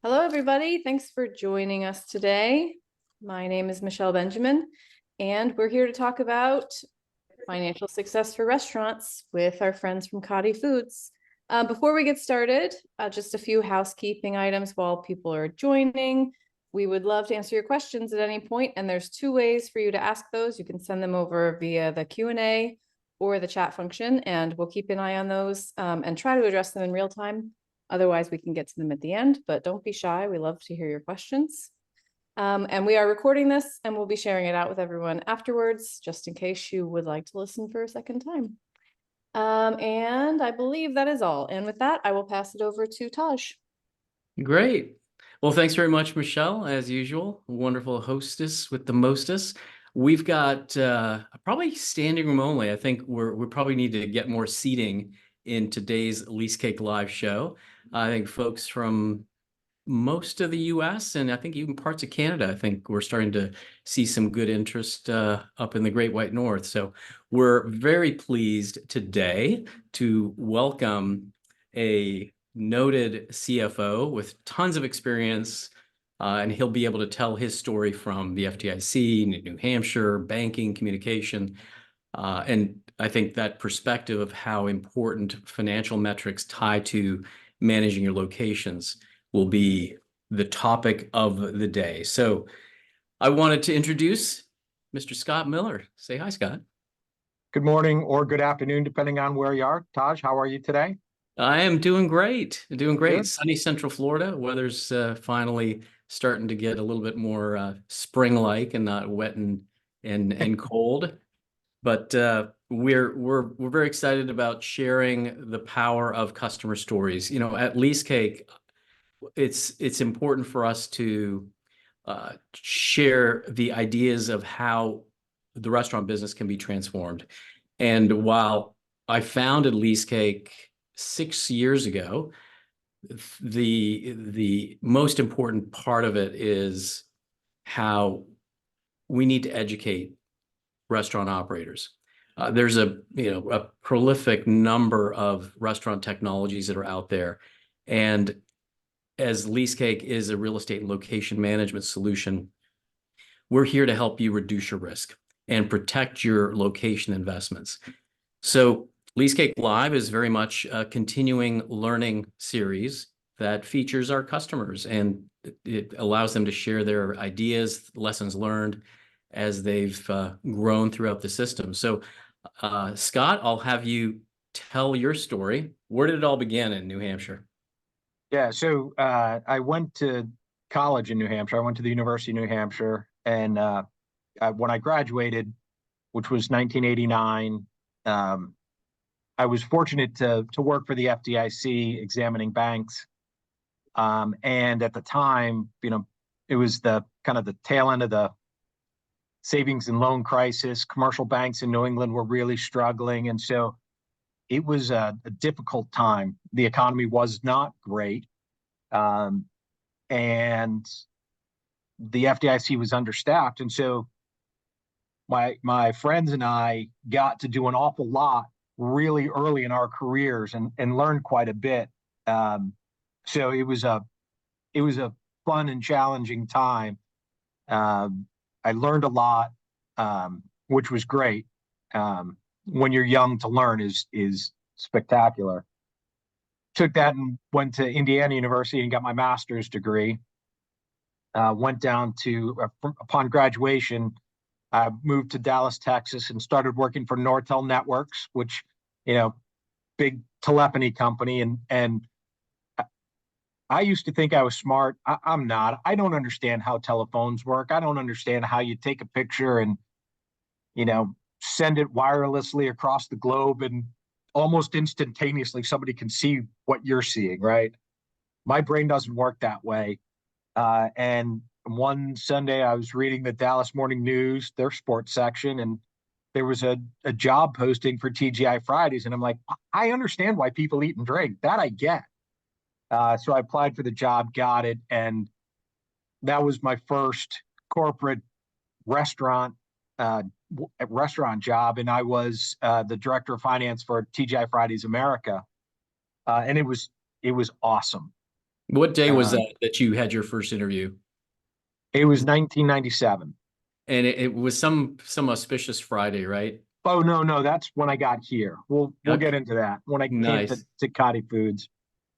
Hello, everybody. Thanks for joining us today. My name is Michelle Benjamin, and we're here to talk about financial success for restaurants with our friends from Cotti Foods. Before we get started, just a few housekeeping items while people are joining. We would love to answer your questions at any point, and there's two ways for you to ask those. You can send them over via the Q&A or the chat function, and we'll keep an eye on those and try to address them in real time. Otherwise, we can get to them at the end, but don't be shy. We love to hear your questions. And we are recording this and we'll be sharing it out with everyone afterwards, just in case you would like to listen for a second time. And I believe that is all. And with that, I will pass it over to Taj. Great. Well, thanks very much, Michelle, as usual. Wonderful hostess with the mostest. We've got probably standing room only. I think we probably need to get more seating in today's Lease Cake Live show. I think folks from most of the US and I think even parts of Canada, I think we're starting to see some good interest up in the Great White North. So we're very pleased today to welcome a noted CFO with tons of experience, and he'll be able to tell his story from the FDIC, New Hampshire, banking, communication, and I think that perspective of how important financial metrics tie to managing your locations will be the topic of the day. So I wanted to introduce Mr. Scott Miller. Say hi, Scott. Good morning or good afternoon, depending on where you are. Taj, how are you today? I am doing great. Doing great. Good. Sunny Central Florida. Weather's finally starting to get a little bit more spring-like and not wet and cold. But we're very excited about sharing the power of customer stories. You know, at Lease Cake, it's important for us to share the ideas of how the restaurant business can be transformed. And while I founded Lease Cake 6 years ago, the most important part of it is how we need to educate restaurant operators. There's a prolific number of restaurant technologies that are out there, and as Lease Cake is a real estate and location management solution, we're here to help you reduce your risk and protect your location investments. So Lease Cake Live is very much a continuing learning series that features our customers, and it allows them to share their ideas, lessons learned as they've grown throughout the system. So Scott, I'll have you tell your story. Where did it all begin in New Hampshire? Yeah, so I went to college in New Hampshire. I went to the University of New Hampshire, and when I graduated, which was 1989, I was fortunate to work for the FDIC examining banks. And at the time, it was the kind of the tail end of the savings and loan crisis. Commercial banks in New England were really struggling, and so it was a difficult time. The economy was not great, and the FDIC was understaffed. And so my friends and I got to do an awful lot really early in our careers and learned quite a bit. So it was a fun and challenging time. I learned a lot, which was great. When you're young, to learn is spectacular. Took that and went to Indiana University and got my master's degree. Went down to, upon graduation, I moved to Dallas, Texas, and started working for Nortel Networks, which, big telephony company. And I used to think I was smart. I'm not. I don't understand how telephones work. I don't understand how you take a picture and, send it wirelessly across the globe, and almost instantaneously somebody can see what you're seeing, right? My brain doesn't work that way. And one Sunday I was reading the Dallas Morning News, their sports section, and there was a job posting for TGI Fridays. And I'm like, I understand why people eat and drink. That I get. So I applied for the job, got it. And that was my first corporate restaurant job. And I was the director of finance for TGI Fridays America. And it was awesome. What day was Um, that you had your first interview? it was 1997. And it was some auspicious Friday, right? Oh, no, no, that's when I got here. We'll get Okay, into that when I came nice. to Cotti Foods.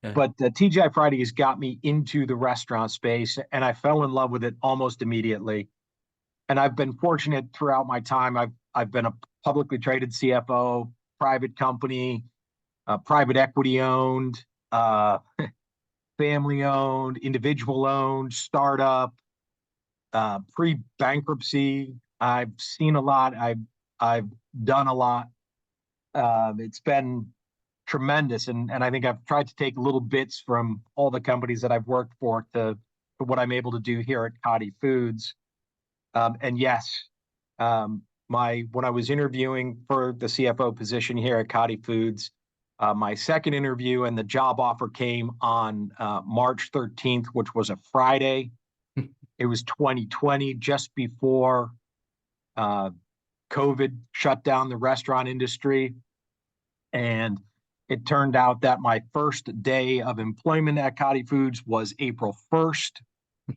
Yeah. But TGI Fridays got me into the restaurant space, and I fell in love with it almost immediately. And I've been fortunate throughout my time. I've been a publicly traded CFO, private company, private equity owned, family owned, individual owned, startup, pre bankruptcy. I've seen a lot. I've done a lot. It's been tremendous, and I think I've tried to take little bits from all the companies that I've worked for what I'm able to do here at Cotti Foods. And yes, my when I was interviewing for the CFO position here at Cotti Foods, my second interview and the job offer came on March 13th, which was a Friday. It was 2020, just before uh, COVID shut down the restaurant industry. And it turned out that my first day of employment at Cotti Foods was April 1st.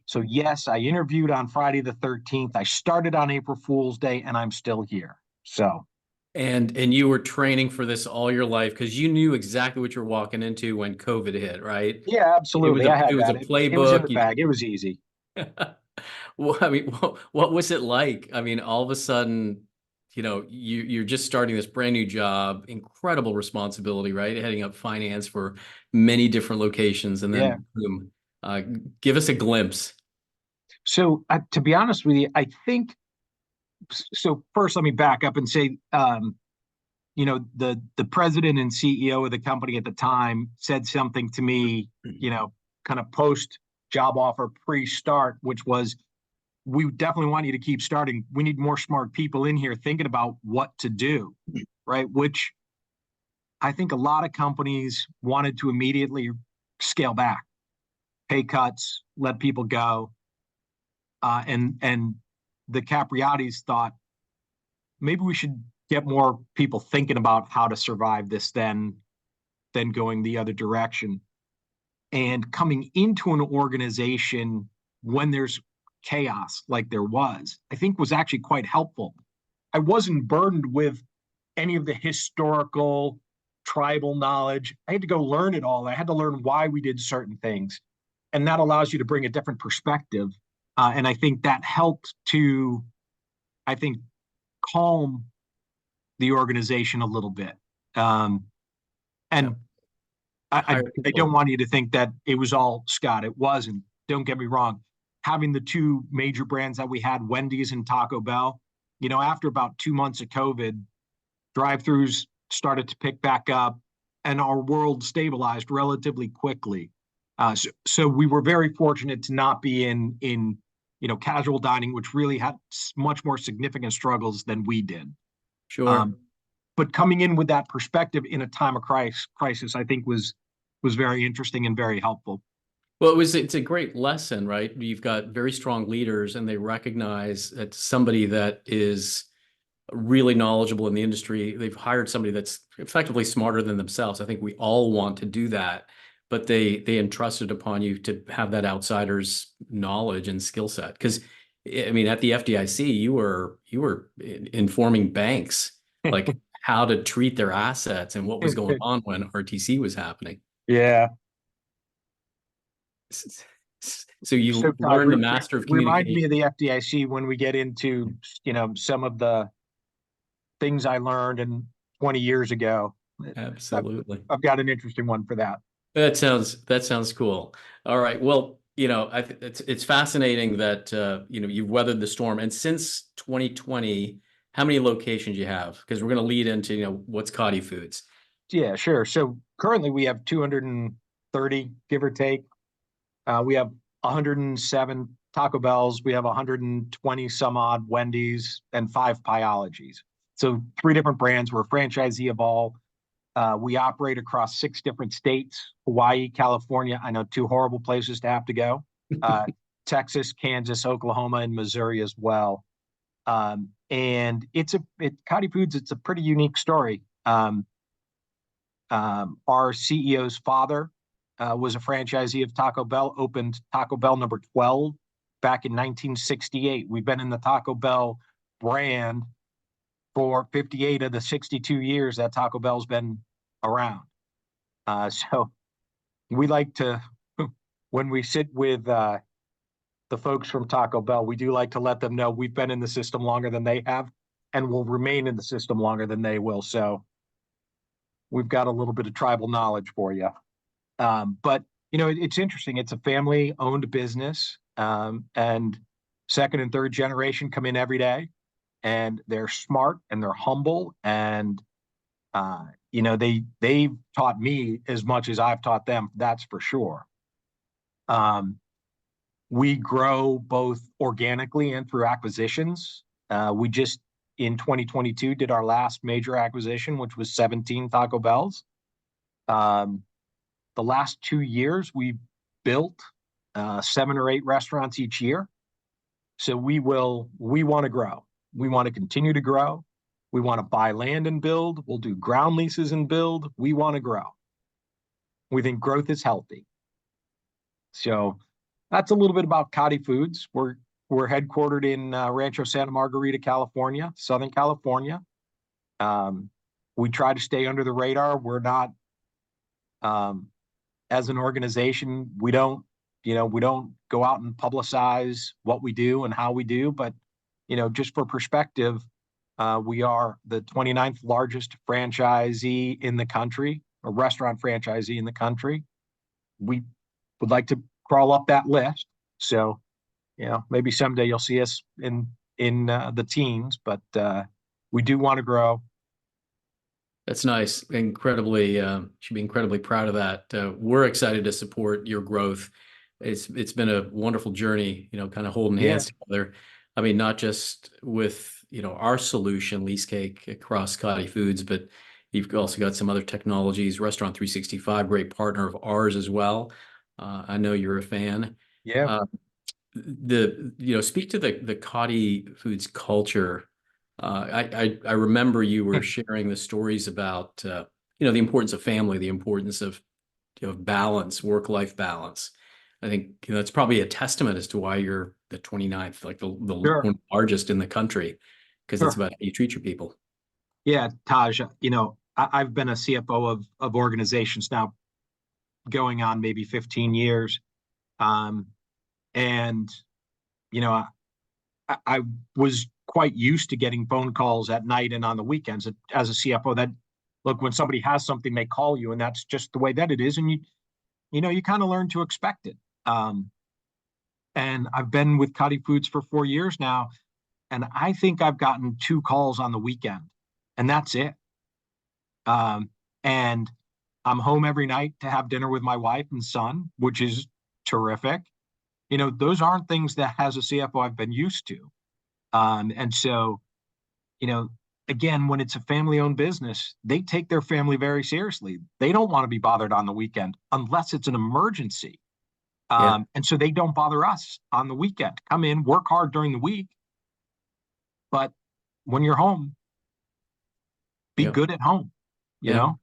So, yes, I interviewed on Friday the 13th. I started on April Fool's Day, and I'm still here. So, And you were training for this all your life because you knew exactly what you're walking into when COVID hit, right? yeah, absolutely. I It had was a that. It was in the playbook. bag. It was easy. Well, I mean, what was it like? I mean, all of a sudden, you're just starting this brand new job, incredible responsibility, right? Heading up finance for many different locations, and Yeah. then boom. Uh, Give us a glimpse. So, to be honest with you, I think so. First, let me back up and say, the president and CEO of the company at the time said something to me, kind of post job offer pre start, which was, we definitely want you to keep starting. We need more smart people in here thinking about what to do, right? Which I think a lot of companies wanted to immediately scale back, pay cuts, let people go, and the Capriati's thought maybe we should get more people thinking about how to survive this than going the other direction. And coming into an organization when there's chaos like there was, I think was actually quite helpful. I wasn't burdened with any of the historical tribal knowledge. I had to go learn it all. I had to learn why we did certain things. And that allows you to bring a different perspective. And I think that helped to, I think, calm the organization a little bit. And Hire I don't people. want you to think that it was all Scott. It wasn't. Don't get me wrong. Having the two major brands that we had, Wendy's and Taco Bell, after about 2 months of COVID, drive-throughs started to pick back up, and our world stabilized relatively quickly. So we were very fortunate to not be in casual dining, which really had much more significant struggles than we did. Sure. Um, but coming in with that perspective in a time of crisis, I think was very interesting and very helpful. Well, it's a great lesson, right? You've got very strong leaders and they recognize that somebody that is really knowledgeable in the industry, they've hired somebody that's effectively smarter than themselves. I think we all want to do that, but they entrusted upon you to have that outsider's knowledge and skill set. Because I mean, at the FDIC, you were informing banks like how to treat their assets and what was going on when RTC was happening. Yeah. So So you Todd, learn the master of remind me communication. of the FDIC when we get into some of the things I learned and 20 years ago. I've, Absolutely. I've got an interesting one for that. That sounds cool. All right. Well, it's fascinating that you've weathered the storm. And since 2020, how many locations you have? Because we're going to lead into what's Cotti Foods. Yeah, sure. So currently we have 230, give or take. We have 107 Taco Bells. We have 120 some odd Wendy's and 5 Pyologies. So 3 different brands. We're a franchisee of all. We operate across 6 different states: Hawaii, California. I know 2 horrible places to have to go. Texas, Kansas, Oklahoma, and Missouri as well. And Cotti Foods. It's a pretty unique story. Our CEO's father was a franchisee of Taco Bell, opened Taco Bell number 12 back in 1968. We've been in the Taco Bell brand for 58 of the 62 years that Taco Bell's been around. So we like to, when we sit with the folks from Taco Bell, we do like to let them know we've been in the system longer than they have and will remain in the system longer than they will. So we've got a little bit of tribal knowledge for you. But, it's interesting. It's a family-owned business, and second and third generation come in every day, and they're smart and they're humble, and they've taught me as much as I've taught them. That's for sure. We grow both organically and through acquisitions. We just in 2022 did our last major acquisition, which was 17 Taco Bells. The last 2 years, we built 7 or 8 restaurants each year. So we want to grow. We want to continue to grow. We want to buy land and build. We'll do ground leases and build. We want to grow. We think growth is healthy. So that's a little bit about Cotti Foods. We're headquartered in Rancho Santa Margarita, California, Southern California. We try to stay under the radar. We're not, as an organization, we don't go out and publicize what we do and how we do. But, just for perspective, we are the 29th largest franchisee in the country, a restaurant franchisee in the country. We would like to crawl up that list. So, maybe someday you'll see us in the teens, but we do want to grow. That's nice. Should be incredibly proud of that. We're excited to support your growth. It's been a wonderful journey, kind of holding hands together. I mean, not just with, our solution, Lease Cake across Cotti Foods, but you've also got some other technologies, Restaurant 365, great partner of ours as well. I know you're a fan. Yeah. Speak to the Cotti Foods culture. I remember you were sharing the stories about, the importance of family, the importance of, balance, work-life balance. I think, it's probably a testament as to why you're the 29th, like the Sure. one largest in the country, because Sure. it's about how you treat your people. Yeah, Taj, I've been a CFO of organizations now going on maybe 15 years. And, I was quite used to getting phone calls at night and on the weekends as a CFO that, look, when somebody has something, they call you, and that's just the way that it is. And you kind of learn to expect it. And I've been with Cotti Foods for 4 years now, and I think I've gotten 2 calls on the weekend, and that's it. And I'm home every night to have dinner with my wife and son, which is terrific. Those aren't things that as a CFO I've been used to. And so, again, when it's a family-owned business, they take their family very seriously. They don't want to be bothered on the weekend unless it's an emergency. And so they don't bother us on the weekend. Come in, work hard during the week, but when you're home, be good at home, you know?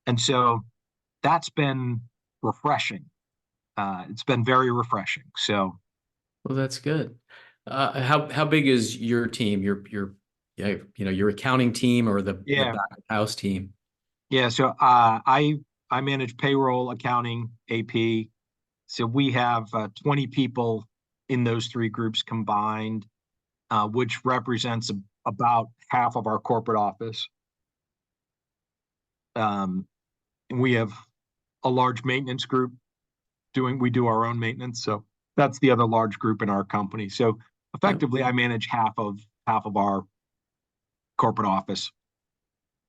And so that's been refreshing. It's been very refreshing. So, well, that's good. How big is your team? Your accounting team or the back of house team? Yeah. So I manage payroll, accounting, AP. So we have 20 people in those 3 groups combined, which represents about half of our corporate office. And we have a large maintenance group we do our own maintenance. So that's the other large group in our company. So effectively, I manage half of our corporate office.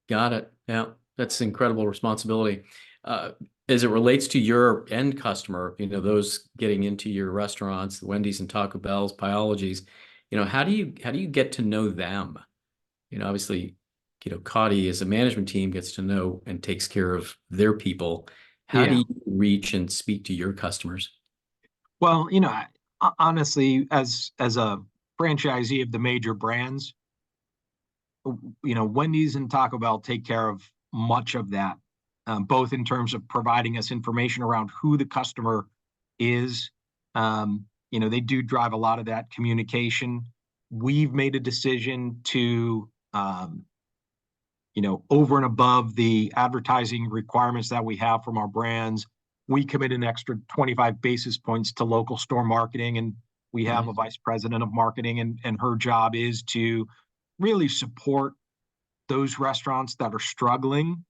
Got it. Yeah, that's incredible responsibility. As it relates to your end customer, those getting into your restaurants, the Wendy's and Taco Bell's, Pyologies, how do you get to know them? Obviously, Cotti as a management team gets to know and takes care of their people. How do you reach and speak to your customers? Well, honestly, as a franchisee of the major brands, Wendy's and Taco Bell take care of much of that. both in terms of providing us information around who the customer is. They do drive a lot of that communication. We've made a decision to, over and above the advertising requirements that we have from our brands, we commit an extra 25 basis points to local store marketing. And we have a vice president of marketing, and her job is to really support those restaurants that are struggling.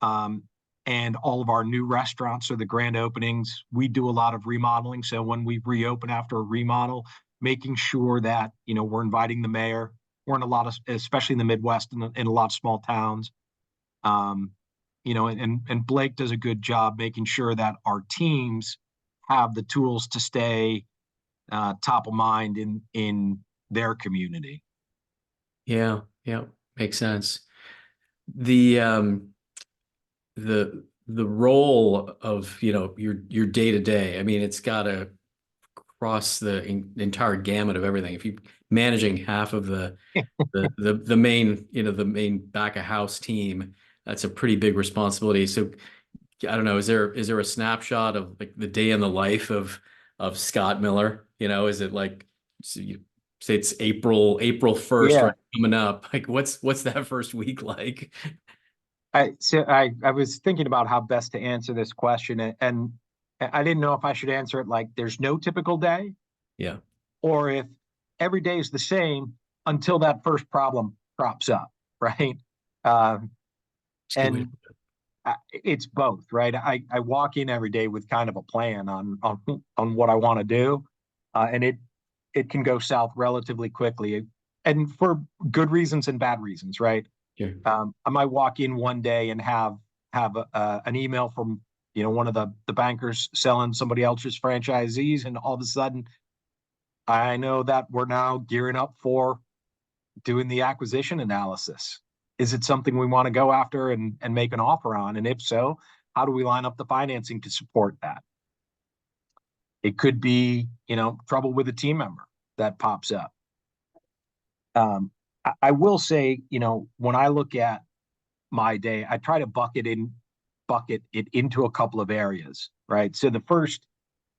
And all of our new restaurants, or the grand openings, we do a lot of remodeling. So when we reopen after a remodel, making sure that, we're inviting the mayor. We're in a lot of, especially in the Midwest, in a lot of small towns. And Blake does a good job making sure that our teams have the tools to stay top of mind in their community. Yeah, makes sense. The role of, your day to day, I mean, it's got to cross the entire gamut of everything. If you're managing half of the main, the main back of house team, that's a pretty big responsibility. So I don't know, is there a snapshot of like the day in the life of Scott Miller? Is it like, so you say it's April 1st, Yeah. right, coming up? Like what's that first week like? I was thinking about how best to answer this question, and I didn't know if I should answer it like there's no typical day, Yeah. or if every day is the same until that first problem crops up, right? And it's both, right? I walk in every day with kind of a plan on what I want to do, and it can go south relatively quickly, and for good reasons and bad reasons, right? Sure. I might walk in one day and have an email from one of the bankers selling somebody else's franchisees, and all of a sudden, I know that we're now gearing up for doing the acquisition analysis. Is it something we want to go after and make an offer on? And if so, how do we line up the financing to support that? It could be, trouble with a team member that pops up. I will say, when I look at my day, I try to bucket it into a couple of areas, right? So the first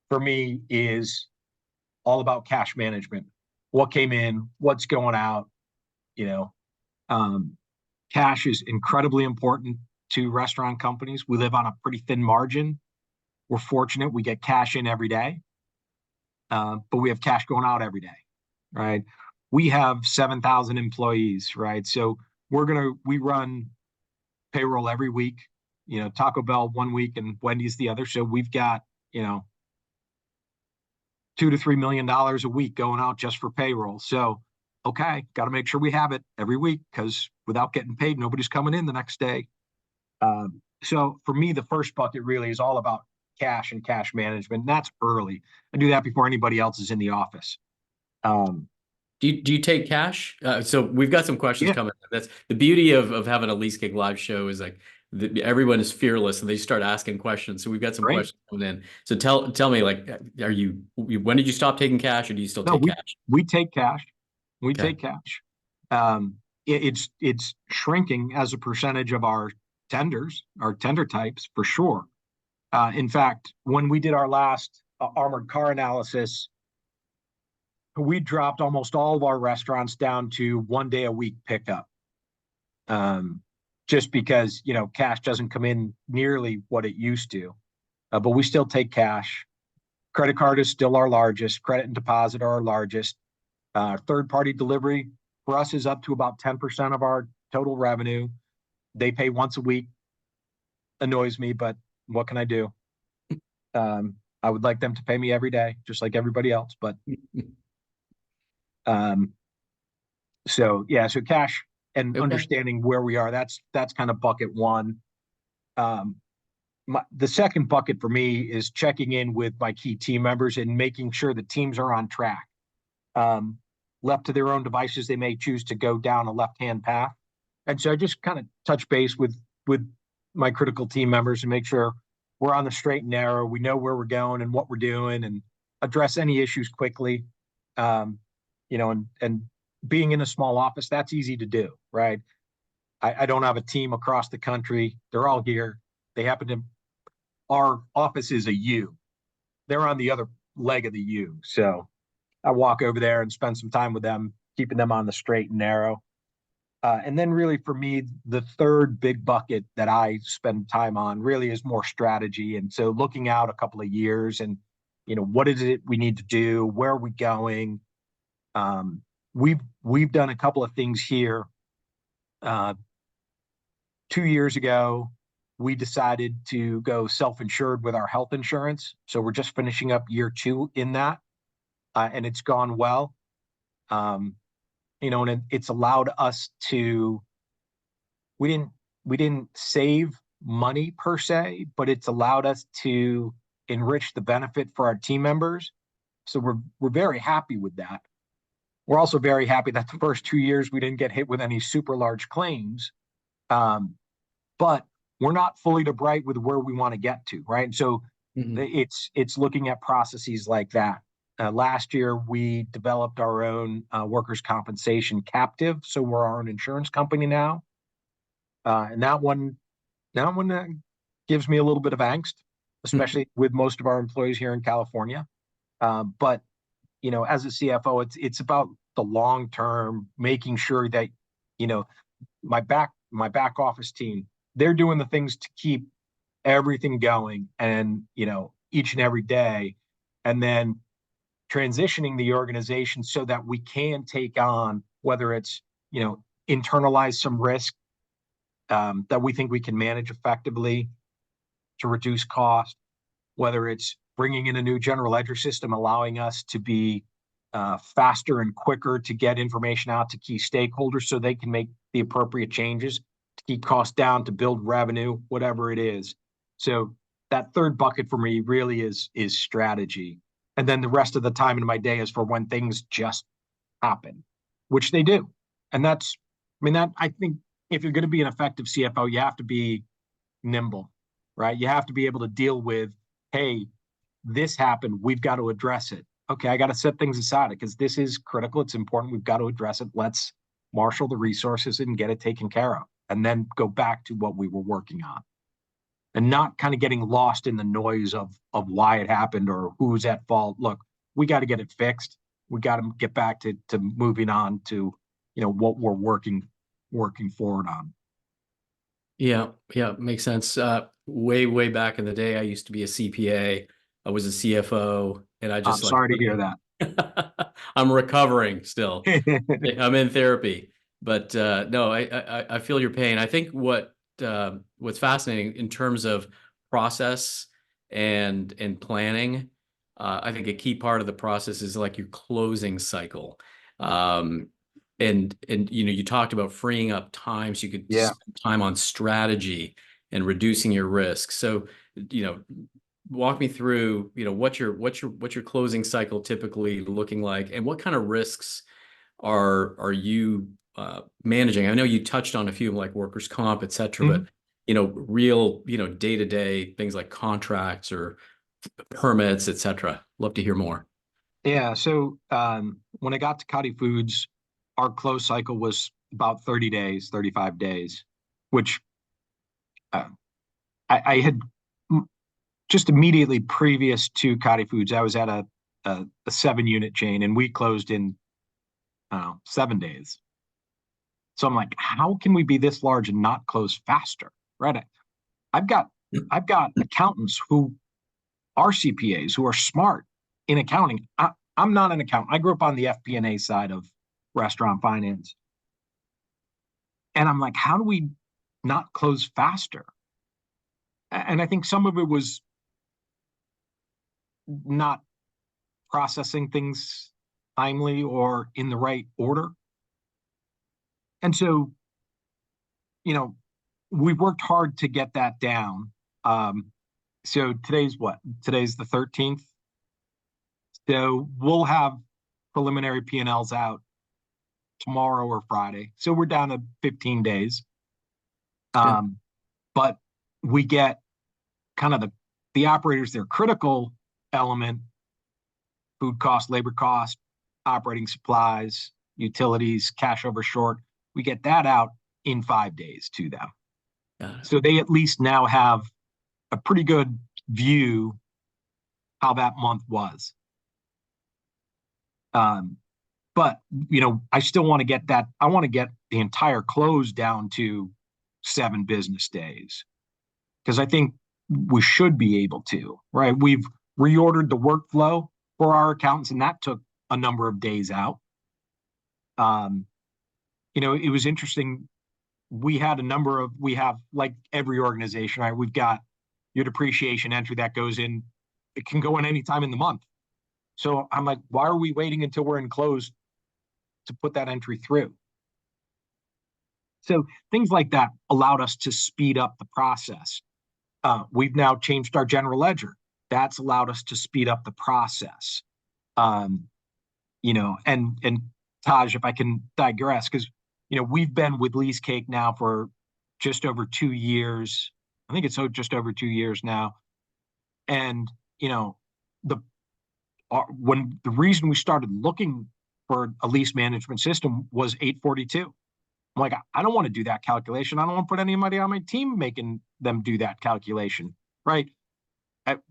for me is all about cash management. What came in, what's going out, cash is incredibly important to restaurant companies. We live on a pretty thin margin. We're fortunate we get cash in every day, but we have cash going out every day, right? We have 7,000 employees, right? So we run payroll every week, Taco Bell one week and Wendy's the other. So we've got, $2 to $3 million a week going out just for payroll. So, okay, got to make sure we have it every week, because without getting paid, nobody's coming in the next day. So for me, the first bucket really is all about cash and cash management. And that's early. I do that before anybody else is in the office. Do you take cash? So we've got some questions coming. That's the beauty of having a Least Gig Live show, is like everyone is fearless and they start asking questions. So we've got some questions coming in. So tell me, like, when did you stop taking cash, or do you still take cash? We take cash. We take cash. It's shrinking as a percentage of our tender types, for sure. In fact, when we did our last armored car analysis, we dropped almost all of our restaurants down to 1 day a week pickup. Just because, cash doesn't come in nearly what it used to, but we still take cash. Credit card is still our largest. Credit and deposit are our largest. Third-party delivery for us is up to about 10% of our total revenue. They pay once a week. Annoys me, but what can I do? I would like them to pay me every day, just like everybody else, but so cash and understanding where we are, that's kind of bucket one. The second bucket for me is checking in with my key team members and making sure the teams are on track. Left to their own devices, they may choose to go down a left-hand path. And so I just kind of touch base with my critical team members and make sure we're on the straight and narrow. We know where we're going and what we're doing, and address any issues quickly. And being in a small office, that's easy to do, right? I don't have a team across the country. They're all here. our office is a U. They're on the other leg of the U. So I walk over there and spend some time with them, keeping them on the straight and narrow. And then really for me, the third big bucket that I spend time on really is more strategy. And so looking out a couple of years and, what is it we need to do? Where are we going? We've done a couple of things here. 2 years ago, we decided to go self-insured with our health insurance. So we're just finishing up year 2 in that, and it's gone well. And it's allowed us to. We didn't save money per se, but it's allowed us to enrich the benefit for our team members. So we're very happy with that. We're also very happy that the first 2 years we didn't get hit with any super large claims. But we're not fully to bright with where we want to get to, right? So it's looking at processes like that. Last year, we developed our own workers' compensation captive. So we're our own insurance company now. And that one gives me a little bit of angst, especially with most of our employees here in California. But, as a CFO, it's about the long term, making sure that, my back office team, they're doing the things to keep everything going and, each and every day. And then transitioning the organization so that we can take on, whether it's, internalize some risk that we think we can manage effectively to reduce cost, whether it's bringing in a new general ledger system, allowing us to be faster and quicker to get information out to key stakeholders so they can make the appropriate changes to keep costs down, to build revenue, whatever it is. So that third bucket for me really is strategy. And then the rest of the time in my day is for when things just happen, which they do. And I think if you're going to be an effective CFO, you have to be nimble, right? You have to be able to deal with, hey, this happened, we've got to address it. Okay, I got to set things aside because this is critical. It's important. We've got to address it. Let's marshal the resources and get it taken care of, and then go back to what we were working on, and not kind of getting lost in the noise of why it happened or who's at fault. Look, we got to get it fixed. We got to get back to moving on to, what we're working forward on. Yeah, makes sense. Way back in the day, I used to be a CPA. I was a CFO, and I just I'm sorry to hear that. I'm recovering still. I'm in therapy, but no, I feel your pain. I think what's fascinating in terms of process and planning, I think a key part of the process is like your closing cycle. And you talked about freeing up time so you could spend time on strategy and reducing your risk. So, walk me through, what's your closing cycle typically looking like, and what kind of risks are you managing? I know you touched on a few like workers' comp, et cetera, but real, day-to-day things like contracts or permits, et cetera. Love to hear more. Yeah. So when I got to Cotti Foods, our close cycle was about 30 days, 35 days, which I had just immediately previous to Cotti Foods. I was at a 7-unit chain, and we closed in 7 days. So I'm like, how can we be this large and not close faster? Right? I've got accountants who are CPAs who are smart in accounting. I'm not an accountant. I grew up on the FP&A side of restaurant finance. And I'm like, how do we not close faster? And I think some of it was not processing things timely or in the right order. And so, we've worked hard to get that down. So today's what? Today's the 13th. So we'll have preliminary P&Ls out tomorrow or Friday. So we're down to 15 days. But we get kind of the operators, their critical element: food cost, labor cost, operating supplies, utilities, cash over short. We get that out in 5 days to them. So they at least now have a pretty good view how that month was. But I still want to get that. I want to get the entire close down to 7 business days, because I think we should be able to, right? We've reordered the workflow for our accountants, and that took a number of days out. It was interesting. We have, like every organization, right? We've got your depreciation entry that goes in. It can go in any time in the month. So I'm like, why are we waiting until we're in close to put that entry through? So things like that allowed us to speed up the process. We've now changed our general ledger. That's allowed us to speed up the process. And Taj, if I can digress, because we've been with LeaseCake now for just over 2 years. I think it's just over 2 years now. And the reason we started looking for a lease management system was 842. I'm like, I don't want to do that calculation. I don't want to put anybody on my team making them do that calculation, right?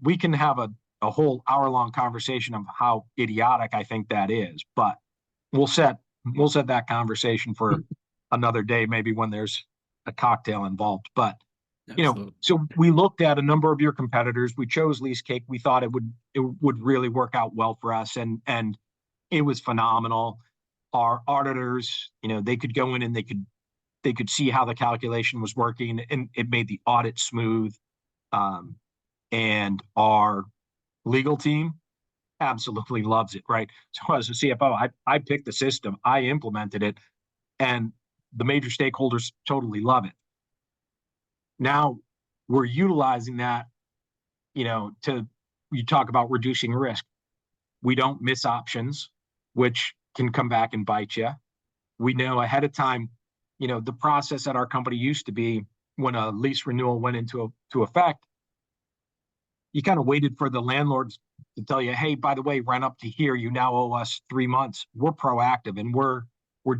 We can have a whole hour-long conversation of how idiotic I think that is, but we'll set that conversation for another day, maybe when there's a cocktail involved. But so we looked at a number of your competitors. We chose LeaseCake. We thought it would really work out well for us, and it was phenomenal. Our auditors, they could go in and they could see how the calculation was working, and it made the audit smooth. And our legal team absolutely loves it, right? So as a CFO, I picked the system, I implemented it, and the major stakeholders totally love it. Now we're utilizing that, you talk about reducing risk. We don't miss options, which can come back and bite you. We know ahead of time, the process at our company used to be, when a lease renewal went into effect, you kind of waited for the landlords to tell you, hey, by the way, rent up to here, you now owe us 3 months. We're proactive, and we're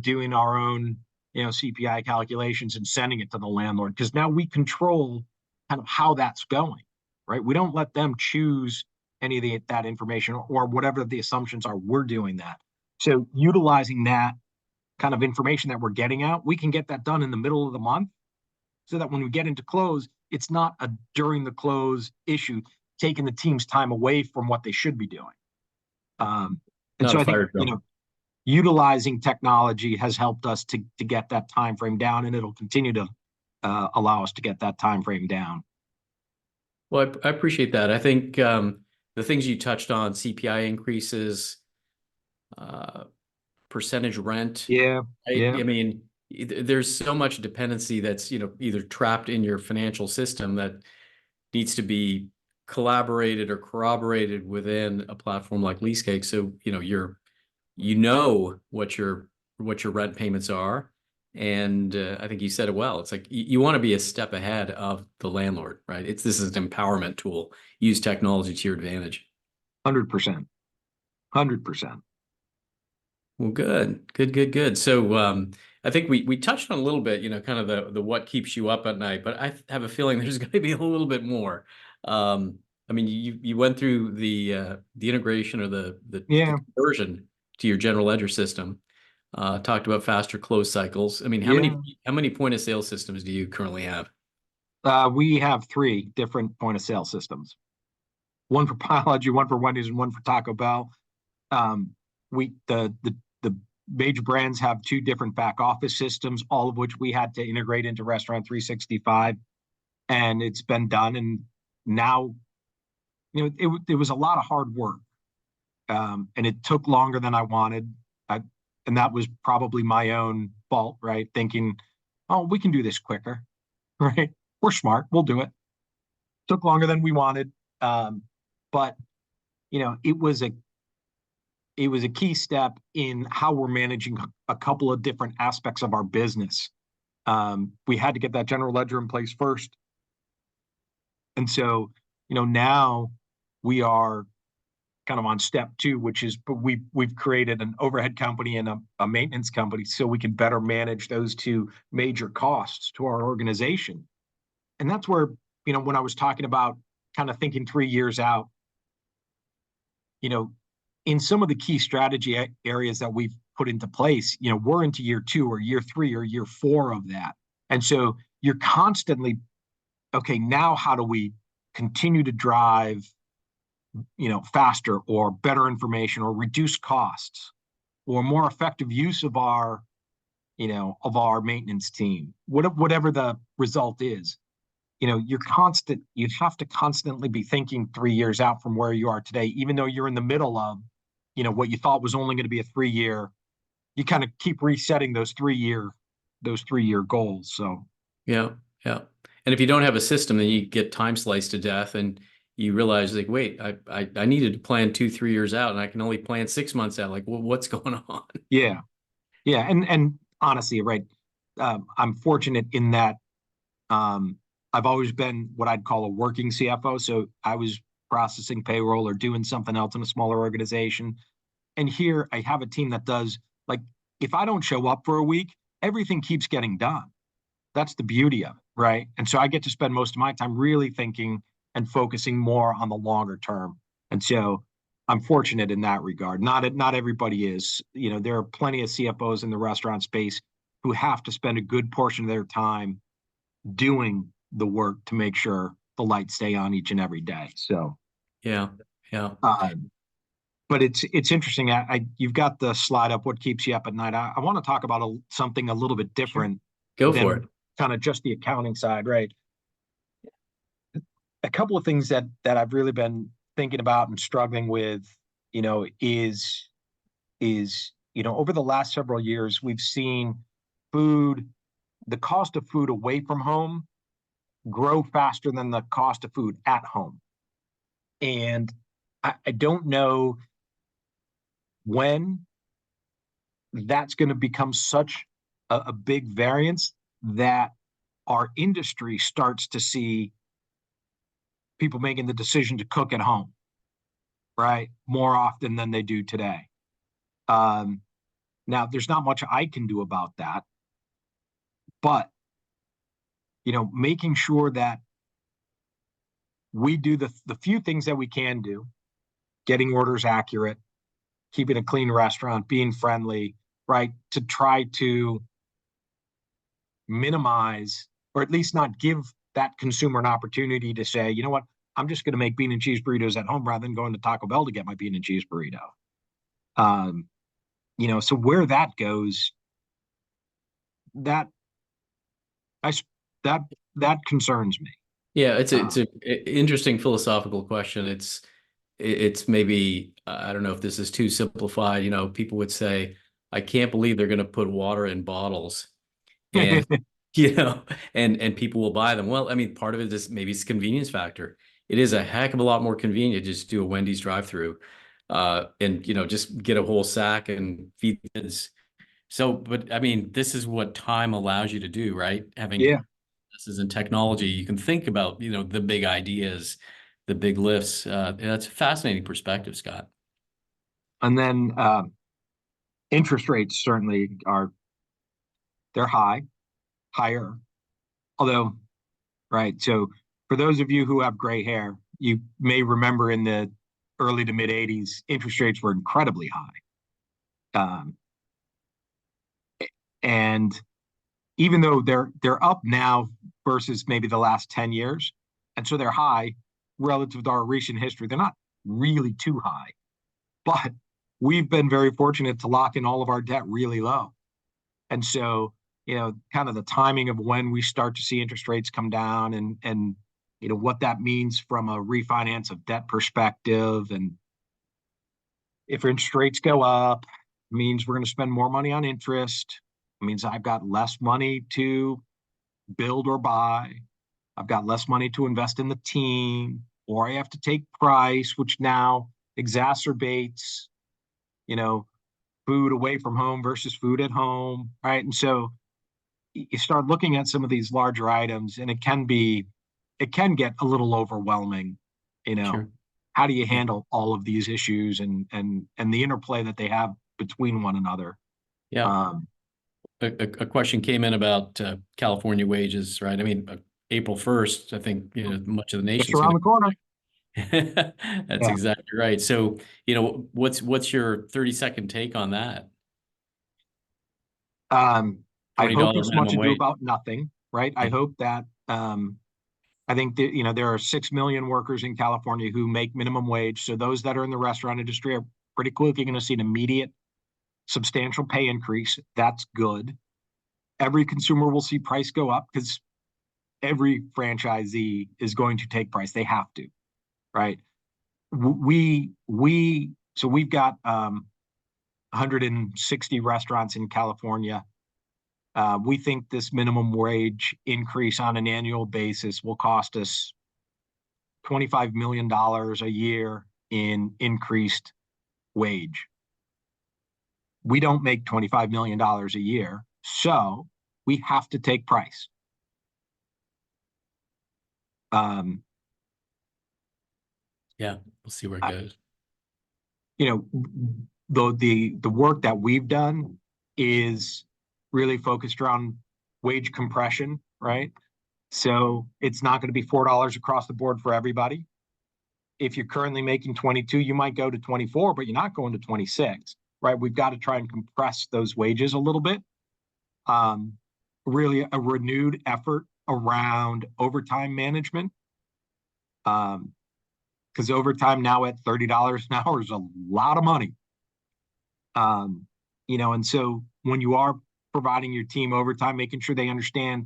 doing our own, CPI calculations and sending it to the landlord, because now we control kind of how that's going, right? We don't let them choose any of that information or whatever the assumptions are. We're doing that. So utilizing that kind of information that we're getting out, we can get that done in the middle of the month, so that when we get into close, it's not a during the close issue, taking the team's time away from what they should be doing. And Not so a I think, fire drill. utilizing technology has helped us to get that time frame down, and it'll continue to allow us to get that time frame down. Well, I appreciate that. I think the things you touched on, CPI increases, percentage rent. Yeah. I mean, there's so much dependency that's, either trapped in your financial system that needs to be collaborated or corroborated within a platform like LeaseCake. So, what your rent payments are. And I think you said it well. It's like you want to be a step ahead of the landlord, right? This is an empowerment tool. Use technology to your advantage. 100%. 100%. Well, good. So I think we touched on a little bit, kind of the what keeps you up at night, but I have a feeling there's going to be a little bit more. I mean, you went through the integration or the conversion to your general ledger system. Talked about faster close cycles. I mean, how many point of sale systems do you currently have? We have 3 different point of sale systems. One for Biology, one for Wendy's, and one for Taco Bell. The major brands have 2 different back office systems, all of which we had to integrate into Restaurant 365, and it's been done. And now, it was a lot of hard work, and it took longer than I wanted. And that was probably my own fault, right? Thinking, oh, we can do this quicker, right? We're smart, we'll do it. Took longer than we wanted, but it was a key step in how we're managing a couple of different aspects of our business. We had to get that general ledger in place first. And so, now we are kind of on step 2, which is we've created an overhead company and a maintenance company, so we can better manage those 2 major costs to our organization. And that's where when I was talking about kind of thinking 3 years out, in some of the key strategy areas that we've put into place, we're into year 2 or year 3 or year 4 of that. And so you're constantly, okay, now how do we continue to drive, faster or better information or reduce costs or more effective use of our, of our maintenance team, whatever the result is. You have to constantly be thinking 3 years out from where you are today, even though you're in the middle of, what you thought was only going to be a 3 year. You kind of keep resetting those 3 year goals. So Yeah. Yeah. And if you don't have a system, then you get time sliced to death and you realize like, wait, I needed to plan 2, 3 years out and I can only plan 6 months out. Like, well, what's going on? yeah, yeah, and honestly, right, I'm fortunate in that I've always been what I'd call a working CFO. So I was processing payroll or doing something else in a smaller organization. And here I have a team that does, like, if I don't show up for a week, everything keeps getting done. That's the beauty of it, right? And so I get to spend most of my time really thinking and focusing more on the longer term. And so I'm fortunate in that regard. Not everybody is. There are plenty of CFOs in the restaurant space who have to spend a good portion of their time doing the work to make sure the lights stay on each and every day. So Yeah. Yeah. but it's interesting. You've got the slide up. What keeps you up at night? I want to talk about something a little bit different. Go for it. Kind of just the accounting side, right? A couple of things that I've really been thinking about and struggling with, is over the last several years, we've seen the cost of food away from home grow faster than the cost of food at home. And I don't know when that's going to become such a big variance that our industry starts to see people making the decision to cook at home, right, more often than they do today. Now, there's not much I can do about that, but making sure that we do the few things that we can do, getting orders accurate, keeping a clean restaurant, being friendly, right, to try to minimize or at least not give that consumer an opportunity to say, you know what, I'm just going to make bean and cheese burritos at home rather than going to Taco Bell to get my bean and cheese burrito. So where that goes, that concerns me. Yeah, it's an interesting philosophical question. It's maybe, I don't know if this is too simplified. People would say, I can't believe they're going to put water in bottles, and and people will buy them. Well, I mean, part of it is maybe it's convenience factor. It is a heck of a lot more convenient to just do a Wendy's drive-through, and just get a whole sack and feed the kids. So, but I mean, this is what time allows you to do, right? Having this is in technology, you can think about, the big ideas, the big lifts. That's a fascinating perspective, Scott. And then interest rates certainly they're higher. Although, right, so for those of you who have gray hair, you may remember in the early to mid 80s, interest rates were incredibly high. And even though they're up now versus maybe the last 10 years, and so they're high relative to our recent history, they're not really too high. But we've been very fortunate to lock in all of our debt really low. And so, kind of the timing of when we start to see interest rates come down and what that means from a refinance of debt perspective. And if interest rates go up, it means we're going to spend more money on interest. It means I've got less money to build or buy. I've got less money to invest in the team, or I have to take price, which now exacerbates, food away from home versus food at home, right? And so you start looking at some of these larger items, and it can get a little overwhelming. Sure. How do you handle all of these issues and the interplay that they have between one another? Yeah. A question came in about California wages, right? I mean, April 1st, I think, much of the Just nation's around going the corner. to. That's Yeah. exactly right. So, what's your 30-second take on that? I hope $20 it's much minimum ado wage. about nothing, right? I Yeah. hope that I think that there are 6 million workers in California who make minimum wage. So those that are in the restaurant industry are pretty quickly going to see an immediate, substantial pay increase. That's good. Every consumer will see price go up because every franchisee is going to take price. They have to, right? So we've got 160 restaurants in California. We think this minimum wage increase on an annual basis will cost us $25 million a year in increased wage. We don't make $25 million a year, so we have to take price. Yeah, we'll see where it goes. The work that we've done is really focused around wage compression, right? So it's not going to be $4 across the board for everybody. If you're currently making 22, you might go to 24, but you're not going to 26, right? We've got to try and compress those wages a little bit. Really a renewed effort around overtime management. Because overtime now at $30 an hour is a lot of money. And so when you are providing your team overtime, making sure they understand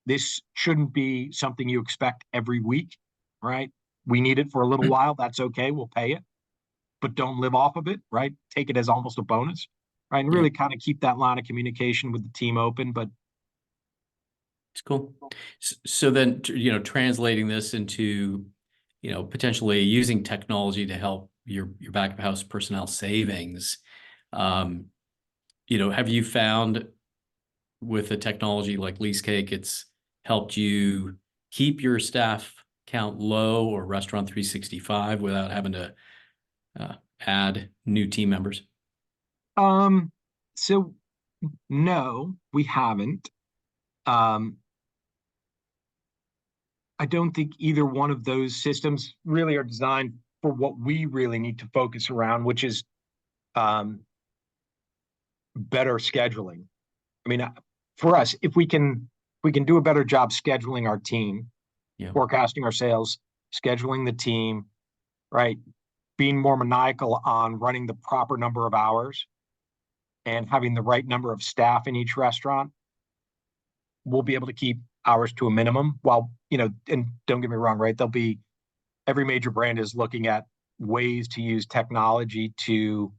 this shouldn't be something you expect every week, right? We need it for a little while. That's okay. We'll pay it, but don't live off of it, right? Take it as almost a bonus, right? And really kind of keep that line of communication with the team open. But it's cool. So then, translating this into, potentially using technology to help your back of house personnel savings. Have you found with a technology like LeaseCake, it's helped you keep your staff count low, or Restaurant 365, without having to add new team members? so no, we haven't. I don't think either one of those systems really are designed for what we really need to focus around, which is better scheduling. I mean, for us, if we can do a better job scheduling our team, forecasting our sales, scheduling the team, right? Being more maniacal on running the proper number of hours and having the right number of staff in each restaurant, we'll be able to keep hours to a minimum. While, and don't get me wrong, right? Every major brand is looking at ways to use technology to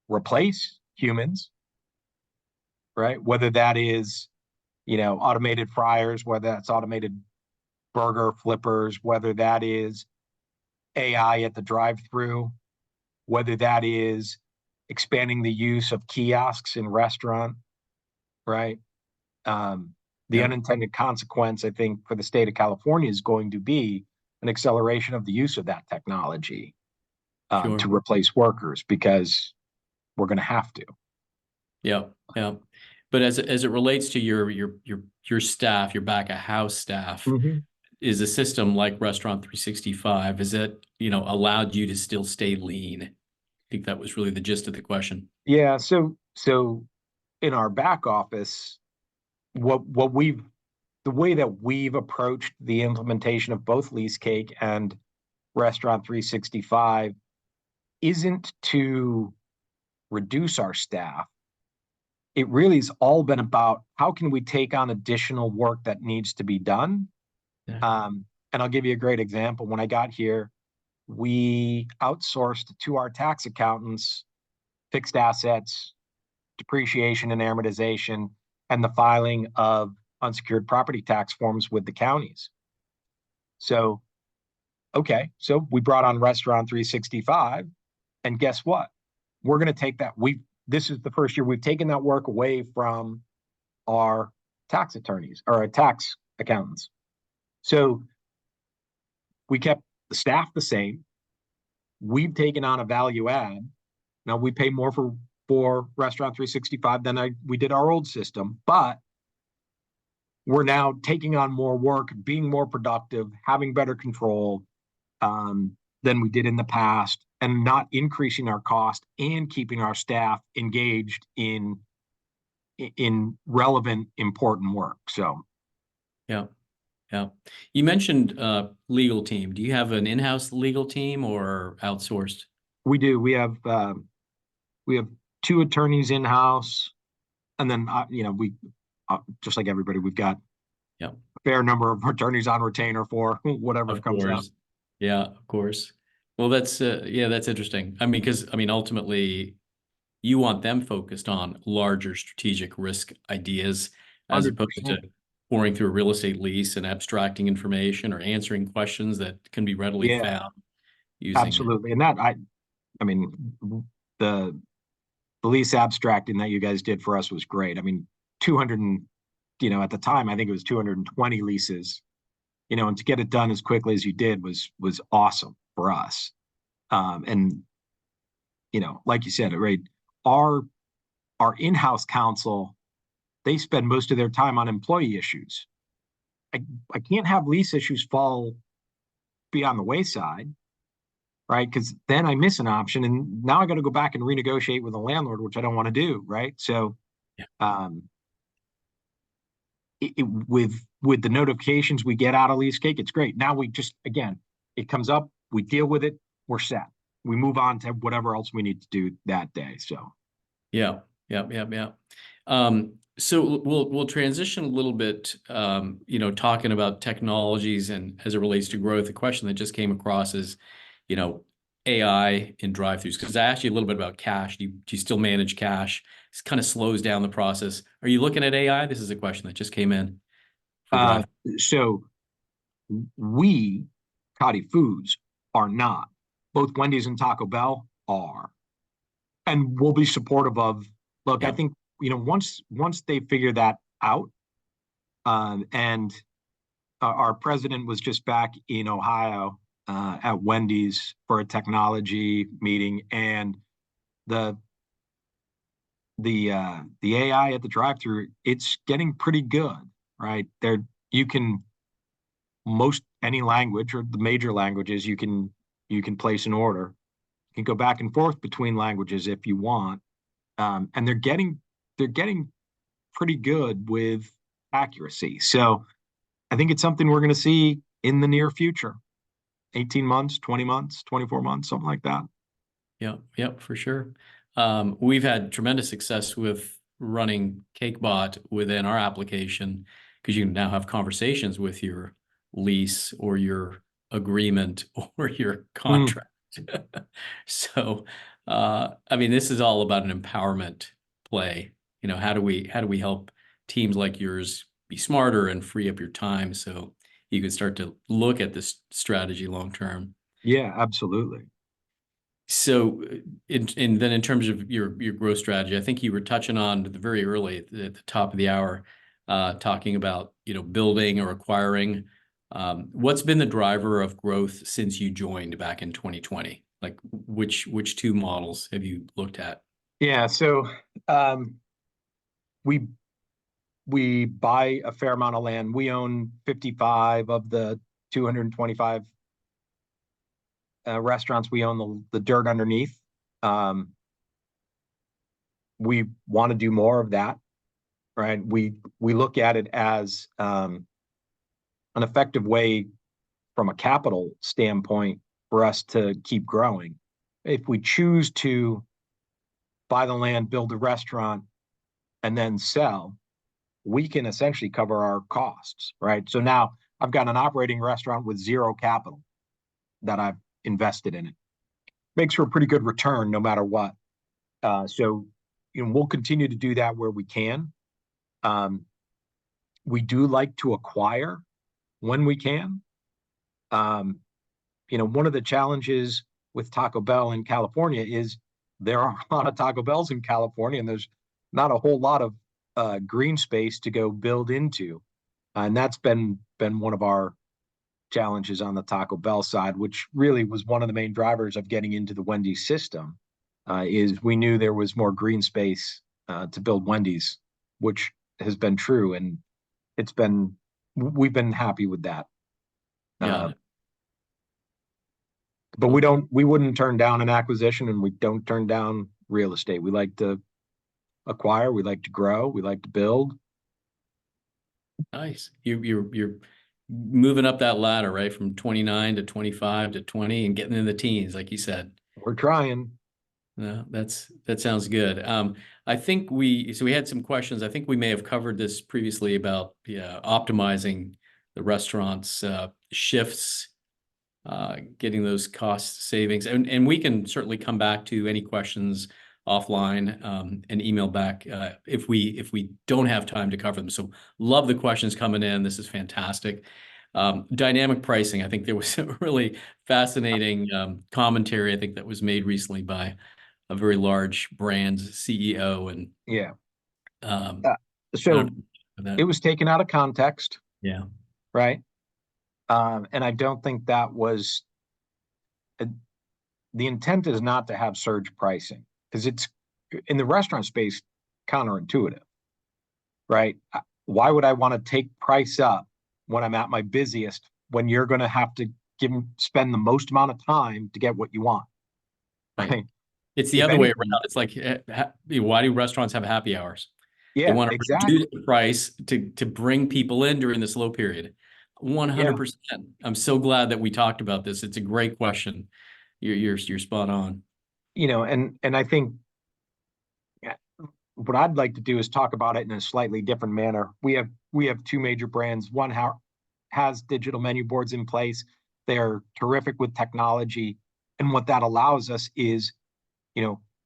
replace humans, right? Whether that is, automated fryers, whether that's automated burger flippers, whether that is AI at the drive-through, whether that is expanding the use of kiosks in restaurant, right? The unintended consequence, I think, for the state of California is going to be an acceleration of the use of that technology to replace workers, because we're going to have to. Yeah. But as it relates to your staff, your back of house staff, is a system like Restaurant 365, is it, allowed you to still stay lean? I think that was really the gist of the question. Yeah. So in our back office, the way that we've approached the implementation of both LeaseCake and Restaurant 365 isn't to reduce our staff. It really has all been about how can we take on additional work that needs to be done. And I'll give you a great example. When I got here, we outsourced to our tax accountants fixed assets, depreciation and amortization, and the filing of unsecured property tax forms with the counties. So we brought on Restaurant 365, and guess what? We're going to take that. This is the first year we've taken that work away from our tax attorneys or our tax accountants. So we kept the staff the same. We've taken on a value add. Now we pay more for Restaurant 365 than we did our old system, but we're now taking on more work, being more productive, having better control than we did in the past, and not increasing our cost and keeping our staff engaged in relevant, important work. So, Yeah. Yeah. You mentioned legal team. Do you have an in-house legal team or outsourced? we do. We have two attorneys in house, and then we just like everybody, we've got Yeah, a fair number of attorneys on retainer for whatever of comes up. course. Yeah, of course. Well, that's yeah, that's interesting. I mean, because ultimately, you want them focused on larger strategic risk ideas as opposed 100%. to pouring through a real estate lease and abstracting information or answering questions that can be readily Yeah, found using. absolutely. And that I mean, the lease abstracting that you guys did for us was great. I mean, 200 and at the time I think it was 220 leases, and to get it done as quickly as you did was awesome for us. And like you said, right, our in-house counsel, they spend most of their time on employee issues. I can't have lease issues be on the wayside, right? Because then I miss an option, and now I got to go back and renegotiate with the landlord, which I don't want to do, right? So, Yeah. With the notifications we get out of lease cake, it's great. Now we just, again, it comes up, we deal with it, we're set. We move on to whatever else we need to do that day. So Yeah, yeah. So we'll transition a little bit, talking about technologies and as it relates to growth. The question that just came across is, AI in drive-throughs. Because I asked you a little bit about cash. Do you still manage cash? It kind of slows down the process. Are you looking at AI? This is a question that just came in for drive. so we, Cotti Foods, are not. Both Wendy's and Taco Bell are, and we'll be supportive of. Look, I Yeah. think once they figure that out, and our president was just back in Ohio at Wendy's for a technology meeting, and the AI at the drive-through, it's getting pretty good, right? There, you can most any language or the major languages, you can place an order. You can go back and forth between languages if you want, and they're getting pretty good with accuracy. So I think it's something we're going to see in the near future. 18 months, 20 months, 24 months, something like that. Yeah, for sure. We've had tremendous success with running CakeBot within our application because you can now have conversations with your lease or your agreement or your contract. So, I mean, this is all about an empowerment play. How do we help teams like yours be smarter and free up your time so you can start to look at this strategy long term? Yeah, absolutely. So, and then in terms of your growth strategy, I think you were touching on very early at the top of the hour, talking about building or acquiring. What's been the driver of growth since you joined back in 2020? Like which two models have you looked at? Yeah, so we buy a fair amount of land. We own 55 of the 225 restaurants. We own the dirt underneath. We want to do more of that, right? We look at it as an effective way from a capital standpoint for us to keep growing. If we choose to buy the land, build a restaurant, and then sell, we can essentially cover our costs, right? So now I've got an operating restaurant with zero capital that I've invested in it. Makes for a pretty good return no matter what. So we'll continue to do that where we can. We do like to acquire when we can. One of the challenges with Taco Bell in California is there are a lot of Taco Bells in California, and there's not a whole lot of green space to go build into, and that's been one of our challenges on the Taco Bell side, which really was one of the main drivers of getting into the Wendy's system. Is we knew there was more green space to build Wendy's, which has been true, and we've been happy with that. Got it. But we wouldn't turn down an acquisition, and we don't turn down real estate. We like to acquire, we like to grow, we like to build. Nice. You're moving up that ladder, right? From 29 to 25 to 20 and getting in the teens, like you said. We're trying. No, that sounds good. I think we had some questions. I think we may have covered this previously about optimizing the restaurant's shifts, getting those cost savings, and we can certainly come back to any questions offline and email back if we don't have time to cover them. So love the questions coming in. This is fantastic. Dynamic pricing. I think there was a really fascinating commentary I think that was made recently by a very large brand CEO, and Yeah. um, So it was taken out of context, yeah, right? And I don't think that was the intent is not to have surge pricing, because it's in the restaurant space counterintuitive, right? Why would I want to take price up when I'm at my busiest, when you're going to have to spend the most amount of time to get what you want, right? It's the If other way anything, around. It's like, why do restaurants have happy hours? They yeah, want to exactly. reduce the price to bring people in during the slow period. 100%. I'm so glad that we talked about this. It's a great question. You're spot on. And I think what I'd like to do is talk about it in a slightly different manner. We have two major brands. One has digital menu boards in place. They're terrific with technology, and what that allows us is,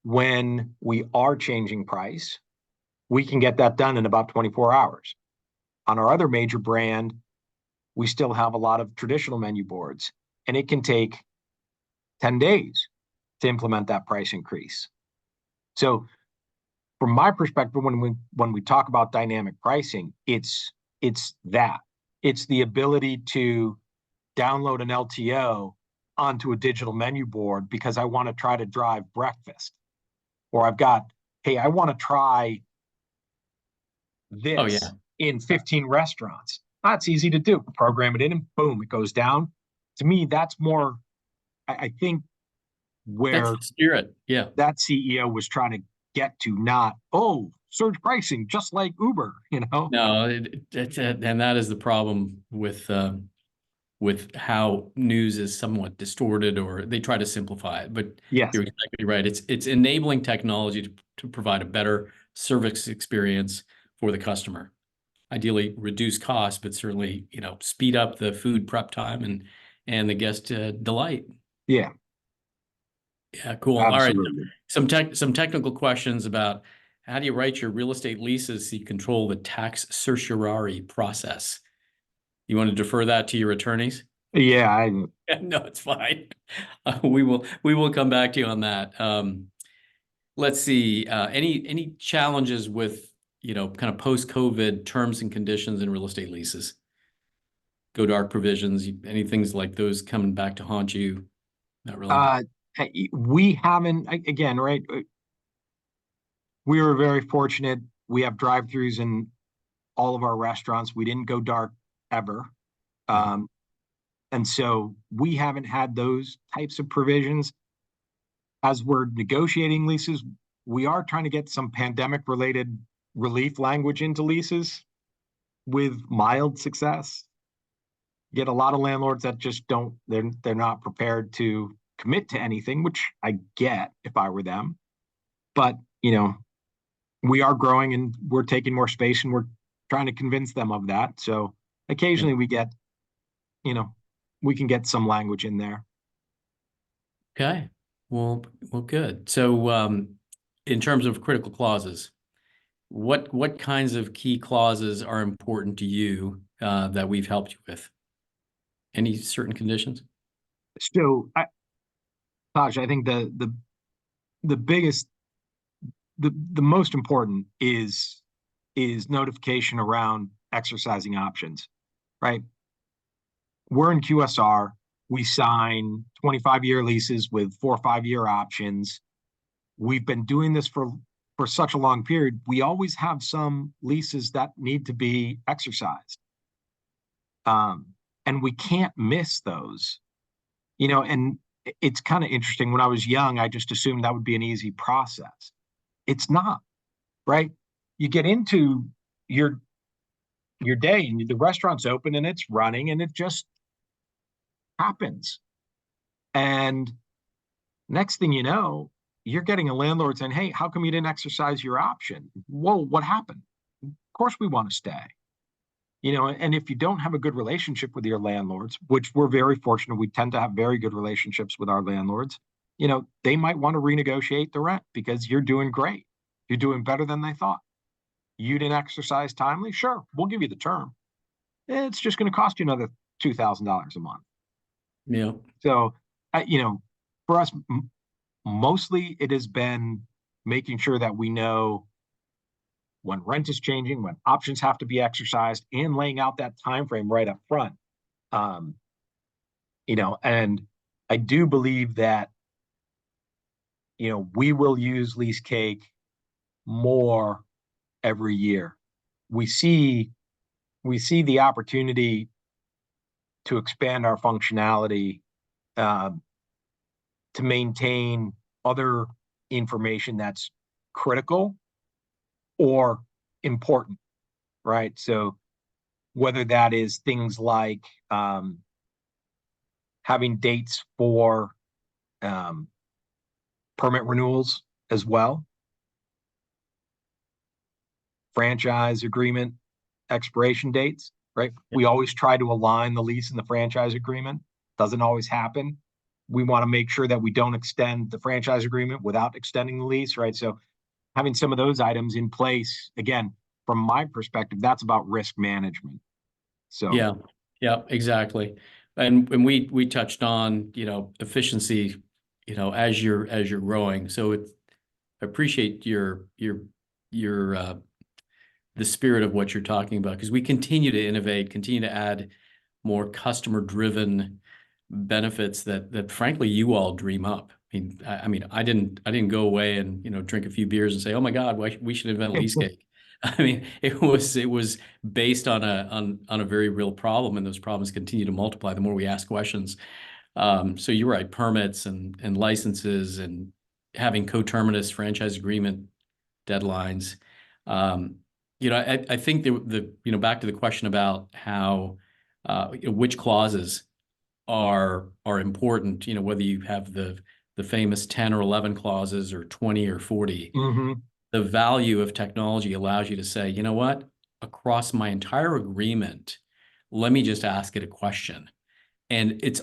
when we are changing price, we can get that done in about 24 hours. On our other major brand, we still have a lot of traditional menu boards, and it can take 10 days to implement that price increase. So from my perspective, when we talk about dynamic pricing, it's the ability to download an LTO onto a digital menu board because I want to try to drive breakfast, or hey, I want to try this in 15 restaurants. That's easy to do. Program it in, and boom, it goes down. To me, that's more, I think, where that's the spirit. Yeah, that CEO was trying to get to, not, surge pricing, just like Uber, No, and that is the problem with how news is somewhat distorted, or they try to simplify it. But Yes. you're exactly right. It's enabling technology to provide a better service experience for the customer. Ideally, reduce costs, but certainly, speed up the food prep time and the guest delight. Yeah. Yeah, cool. Absolutely. All right. Some technical questions about how do you write your real estate leases so you control the tax certiorari process? You want to defer that to your attorneys? Yeah. No, it's fine. We will come back to you on that. Let's see. Any challenges with kind of post-COVID terms and conditions in real estate leases? Go dark provisions, any things like those coming back to haunt you? Not really. We haven't, again, right? We were very fortunate. We have drive-throughs in all of our restaurants. We didn't go dark ever. And so we haven't had those types of provisions. As we're negotiating leases, we are trying to get some pandemic-related relief language into leases with mild success. Get a lot of landlords that just they're not prepared to commit to anything, which I get if I were them. But, we are growing and we're taking more space, and we're trying to convince them of that. So occasionally we get, we can get some language in there. Okay. Well, good. So, in terms of critical clauses, what kinds of key clauses are important to you that we've helped you with? Any certain conditions? So, Taj, I think the biggest, the most important is notification around exercising options, right? We're in QSR. We sign 25-year leases with 4 or 5-year options. We've been doing this for for such a long period, we always have some leases that need to be exercised. And we can't miss those, and it's kind of interesting. When I was young, I just assumed that would be an easy process. It's not, right? You get into your day and the restaurant's open and it's running and it just happens. And next thing you know, you're getting a landlord saying, "Hey, how come you didn't exercise your option?" Whoa, what happened? Of course we want to stay. And if you don't have a good relationship with your landlords, which we're very fortunate, we tend to have very good relationships with our landlords, they might want to renegotiate the rent because you're doing great. You're doing better than they thought. You didn't exercise timely? Sure, we'll give you the term. It's just going to cost you another $2,000 a month. Yeah. So, for us, mostly it has been making sure that we know when rent is changing, when options have to be exercised, and laying out that time frame right up front. And I do believe that we will use lease cake more every year. We see the opportunity to expand our functionality, to maintain other information that's critical or important, right? So whether that is things like having dates for permit renewals as well, franchise agreement expiration dates, right? We always try to align the lease and the franchise agreement. Doesn't always happen. We want to make sure that we don't extend the franchise agreement without extending the lease, right? So having some of those items in place, again, from my perspective, that's about risk management. So yeah, exactly. And we touched on, efficiency, as you're growing. So I appreciate the spirit of what you're talking about, because we continue to innovate, continue to add more customer-driven benefits that frankly you all dream up. I didn't go away and drink a few beers and say, "Oh my God, we should invent lease cake." It was based on a very real problem, and those problems continue to multiply the more we ask questions. So you're right, permits and licenses and having coterminous franchise agreement deadlines. I think back to the question about how which clauses are important, whether you have the famous 10 or 11 clauses or 20 or 40. mm-hmm. The value of technology allows you to say, you know what, across my entire agreement, let me just ask it a question. And it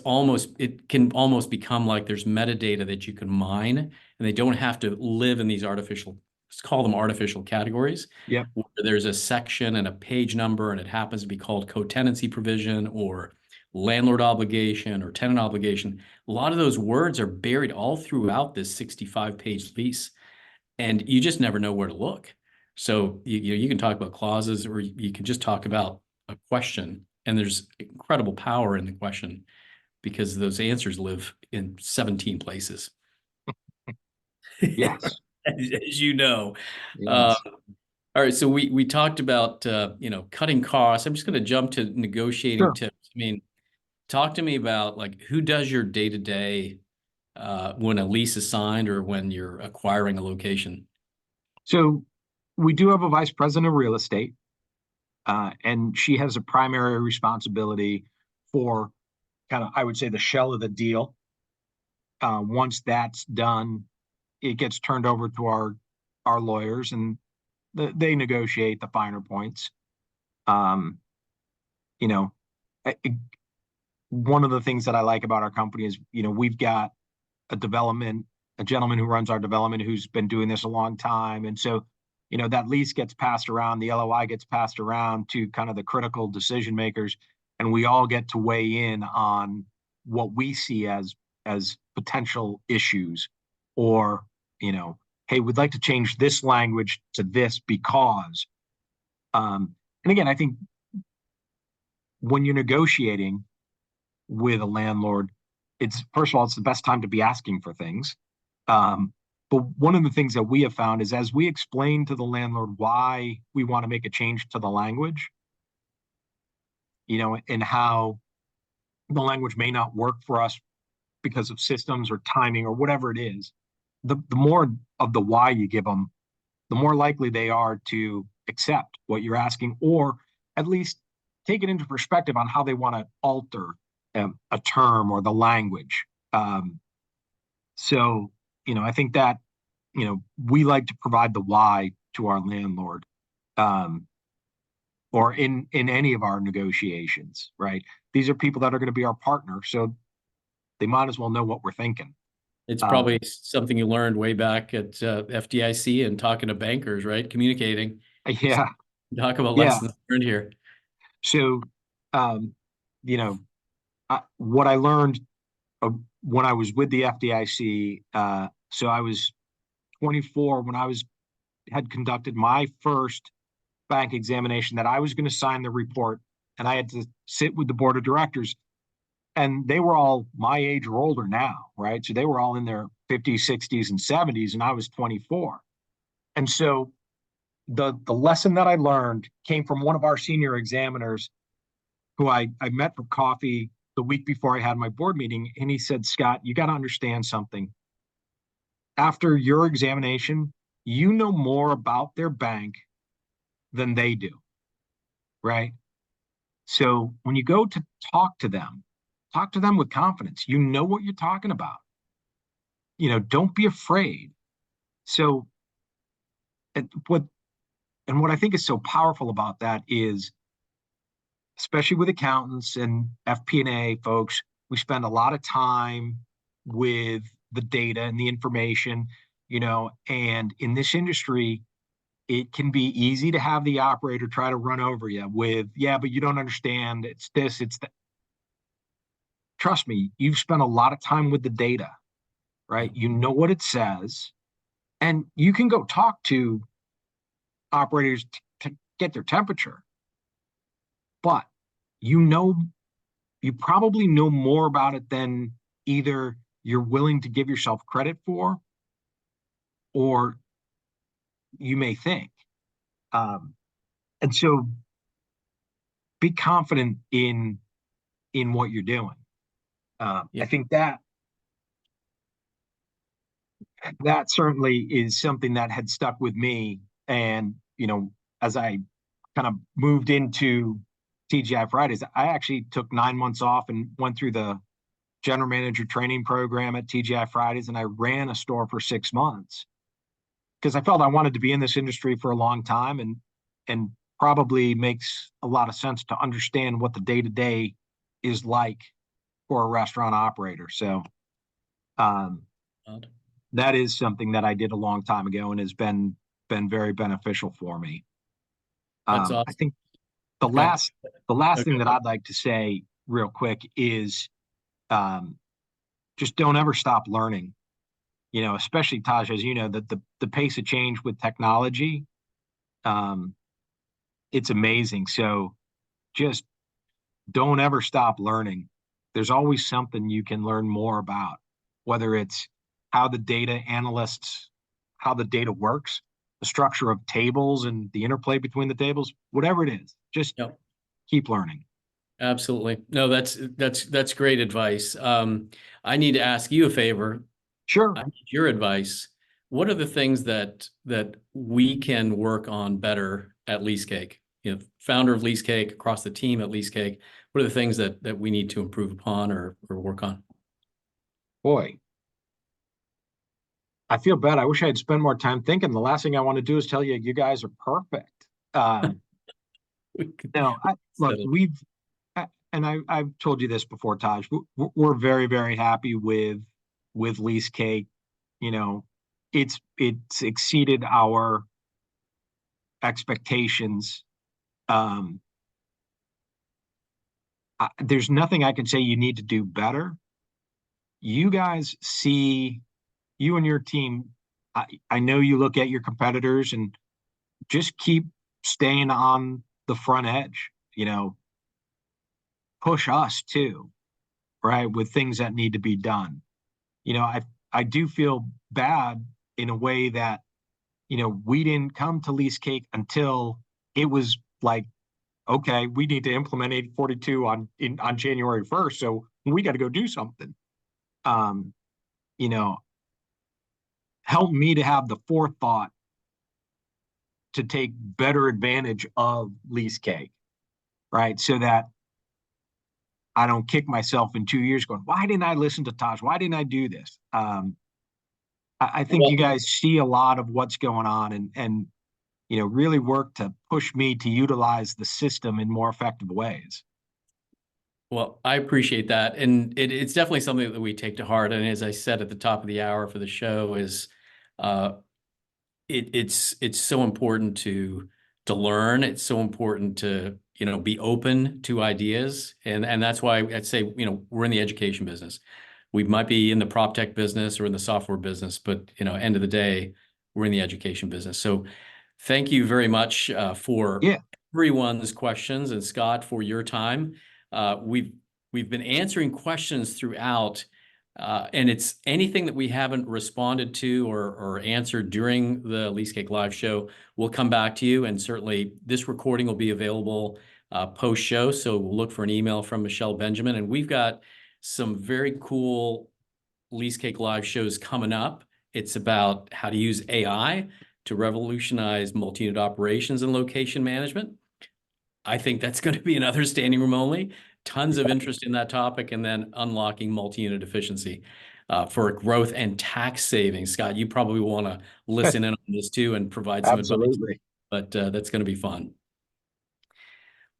can almost become like there's metadata that you can mine, and they don't have to live in these let's call them artificial categories. Yep. Where there's a section and a page number, and it happens to be called co-tenancy provision or landlord obligation or tenant obligation. A lot of those words are buried all throughout this 65-page lease, and you just never know where to look. So you can talk about clauses, or you can just talk about a question, and there's incredible power in the question because those answers live in 17 places. Yes. As you know. Yes. All right, so we talked about cutting costs. I'm just going to jump to negotiating tips. Talk to me about who does your day-to-day when a lease is signed or when you're acquiring a location. So we do have a vice president of real estate, and she has a primary responsibility for kind of, I would say, the shell of the deal. Once that's done, it gets turned over to our lawyers, and they negotiate the finer points. One of the things that I like about our company is, we've got a gentleman who runs our development who's been doing this a long time. And so, that lease gets passed around, the LOI gets passed around to kind of the critical decision makers, and we all get to weigh in on what we see as potential issues, or, hey, we'd like to change this language to this because, and again, I think when you're negotiating with a landlord, it's, first of all, it's the best time to be asking for things. But one of the things that we have found is as we explain to the landlord why we want to make a change to the language, and how the language may not work for us because of systems or timing or whatever it is, the more of the why you give them, the more likely they are to accept what you're asking, or at least take it into perspective on how they want to alter a term or the language. So, I think that, we like to provide the why to our landlord, or in any of our negotiations, right? These are people that are going to be our partner, so they might as well know what we're thinking. It's probably something you learned way back at FDIC and talking to bankers, right? Communicating. Yeah. Talk about Yeah. lessons learned here. So, what I learned when I was with the FDIC, so I was 24 when I had conducted my first bank examination, that I was going to sign the report, and I had to sit with the board of directors, and they were all my age or older now, right? So they were all in their 50s, 60s, and 70s, and I was 24. And so the lesson that I learned came from one of our senior examiners who I met for coffee the week before I had my board meeting. And he said, Scott, you got to understand something. After your examination, you know more about their bank than they do, right? So when you go to talk to them with confidence. You know what you're talking about. Don't be afraid. So what I think is so powerful about that is, especially with accountants and FP&A folks, we spend a lot of time with the data and the information, and in this industry, it can be easy to have the operator try to run over you with, yeah, but you don't understand. It's this, it's that. Trust me, you've spent a lot of time with the data, right? You know what it says, and you can go talk to operators to get their temperature. But you probably know more about it than either you're willing to give yourself credit for, or you may think. And so be confident in what you're doing. I think that certainly is something that had stuck with me. And, as I kind of moved into TGI Fridays, I actually took 9 months off and went through the general manager training program at TGI Fridays, and I ran a store for 6 months because I felt I wanted to be in this industry for a long time, and probably makes a lot of sense to understand what the day-to-day is like for a restaurant operator. So that is something that I did a long time ago and has been very beneficial for me. That's awesome. I think the last thing that I'd like to say real quick is, just don't ever stop learning. Especially, Taj, as you know, that the pace of change with technology, it's amazing. So just don't ever stop learning. There's always something you can learn more about, whether it's how the data analysts, how the data works, the structure of tables and the interplay between the tables, whatever it is, just keep learning. Absolutely. No, that's great advice. I need to ask you a favor. Sure. I need your advice. What are the things that we can work on better at Lease Cake? Founder of Lease Cake, across the team at Lease Cake. What are the things that we need to improve upon or work on? Boy, I feel bad. I wish I had spent more time thinking. The last thing I want to do is tell you guys are perfect. Look, I've told you this before, Taj. We're very, very happy with Lease Cake. It's exceeded our expectations. There's nothing I can say you need to do better. You guys see, you and your team, I know you look at your competitors and just keep staying on the front edge, push us too, right? With things that need to be done. I do feel bad in a way that, we didn't come to lease cake until it was like, okay, we need to implement 842 on January 1st. So we got to go do something. Um, you know, help me to have the forethought to take better advantage of lease cake, right? So that I don't kick myself in 2 years going, why didn't I listen to Taj? Why didn't I do this? I think you guys see a lot of what's going on and really work to push me to utilize the system in more effective ways. Well, I appreciate that. And it's definitely something that we take to heart. And as I said at the top of the hour for the show is it's so important to learn. It's so important to, be open to ideas. And that's why I'd say, we're in the education business. We might be in the prop tech business or in the software business, but, end of the day, we're in the education business. So thank you very much for everyone's questions, and Scott, for your time. We've been answering questions throughout, and it's anything that we haven't responded to or answered during the Lease Cake Live show, we'll come back to you. And certainly this recording will be available post-show. So we'll look for an email from Michelle Benjamin. And we've got some very cool Lease Cake Live shows coming up. It's about how to use AI to revolutionize multi-unit operations and location management. I think that's going to be another standing room only. Tons of interest in that topic, and then unlocking multi-unit efficiency for growth and tax savings. Scott, you probably want to listen in on this too and provide some advice, but that's going to be fun.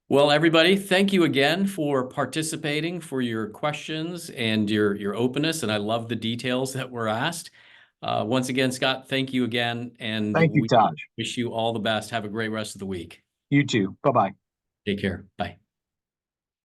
Well, everybody, thank you again for participating, for your questions and your openness. And I love the details that were asked. Once again, Scott, thank you again. And thank you, Taj. Wish you all the best. Have a great rest of the week. You too. Bye-bye. Take care. Bye.